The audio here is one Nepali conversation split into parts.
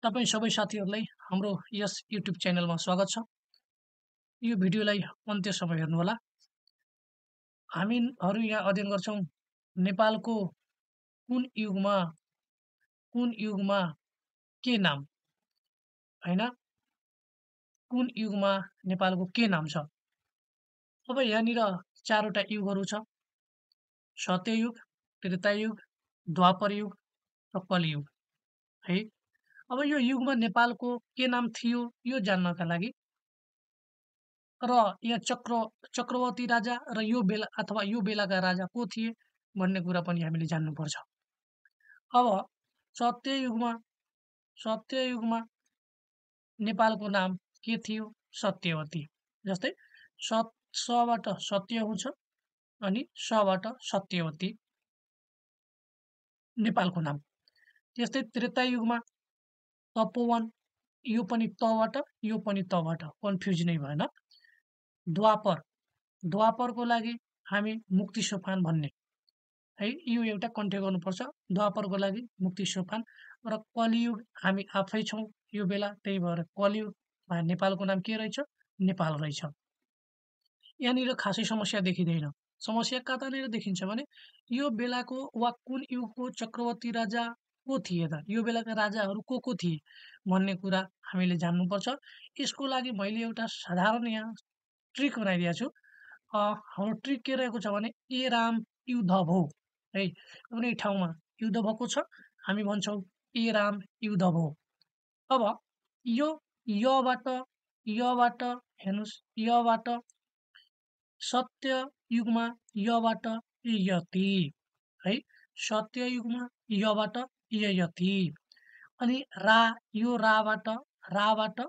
तपाईँ सबै साथीहरूलाई हाम्रो यस युट्युब च्यानलमा स्वागत छ। यो भिडियोलाई अन्त्यसम्म हेर्नुहोला। हामीहरू यहाँ अध्ययन गर्छौँ नेपालको कुन युगमा के नाम, हैन? कुन युगमा नेपालको के नाम छ? अब यहाँनिर 4 वटा युगहरू छ। सत्ययुग, त्रेतायुग, द्वापर युग र कलियुग, है? अब यो युगमा नेपालको के नाम थियो यो जान्नका लागि र यहाँ चक्रवर्ती राजा र यो बेला अथवा यो बेलाका राजा को थिए भन्ने कुरा पनि हामीले जान्नुपर्छ। अब सत्ययुगमा सत्ययुगमा नेपालको नाम के थियो? सत्यवती। जस्तै सबाट सत्य हुन्छ अनि सबाट सत्यवती नेपालको नाम। त्यस्तै त्रेतायुगमा तपोवन, यो पनि तबाट यो पनि तबाट, कन्फ्युज नै भएन। द्वापरको लागि हामी मुक्ति सोपान भन्ने, है, यो एउटा कन्ठ्याउ गर्नुपर्छ। द्वापरको लागि मुक्ति सोपान र कलियुग हामी आफै छौँ यो बेला, त्यही भएर कलियुगमा नेपालको नाम के रहेछ? नेपाल रहेछ। यहाँनिर खासै समस्या देखिँदैन। समस्या कतानिर देखिन्छ भने यो बेलाको वा कुन युगको चक्रवर्ती राजा को थिए त? यो बेलाका राजाहरू को थिए भन्ने कुरा हामीले जान्नुपर्छ। यसको लागि मैले एउटा साधारण यहाँ ट्रिक बनाइदिएको छु। हाम्रो ट्रिक के रहेको छ भने ए राम युद्ध भो, है, कुनै ठाउँमा युद्ध भएको छ, हामी भन्छौँ ए राम युद्ध भो। अब यबाट हेर्नुहोस्, यबाट सत्ययुगमा यबाट यति, है, सत्ययुगमा यबाट यति, अनि यो राबाट राबाट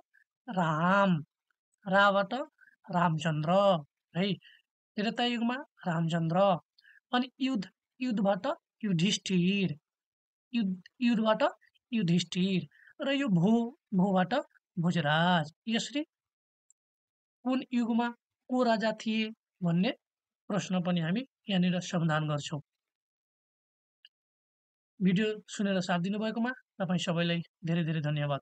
रामचन्द्र, है, त्रेतायुगमा रामचन्द्र, अनि युद्धबाट युधिष्ठिर, युद्धबाट युधिष्ठिर र यो भोबाट भोजराज। यसरी कुन युगमा को राजा थिए भन्ने प्रश्न पनि हामी यहाँनिर समाधान गर्छौँ। भिडियो सुनेर साथ दिनुभएकोमा तपाईँ सबैलाई धेरै धेरै धन्यवाद।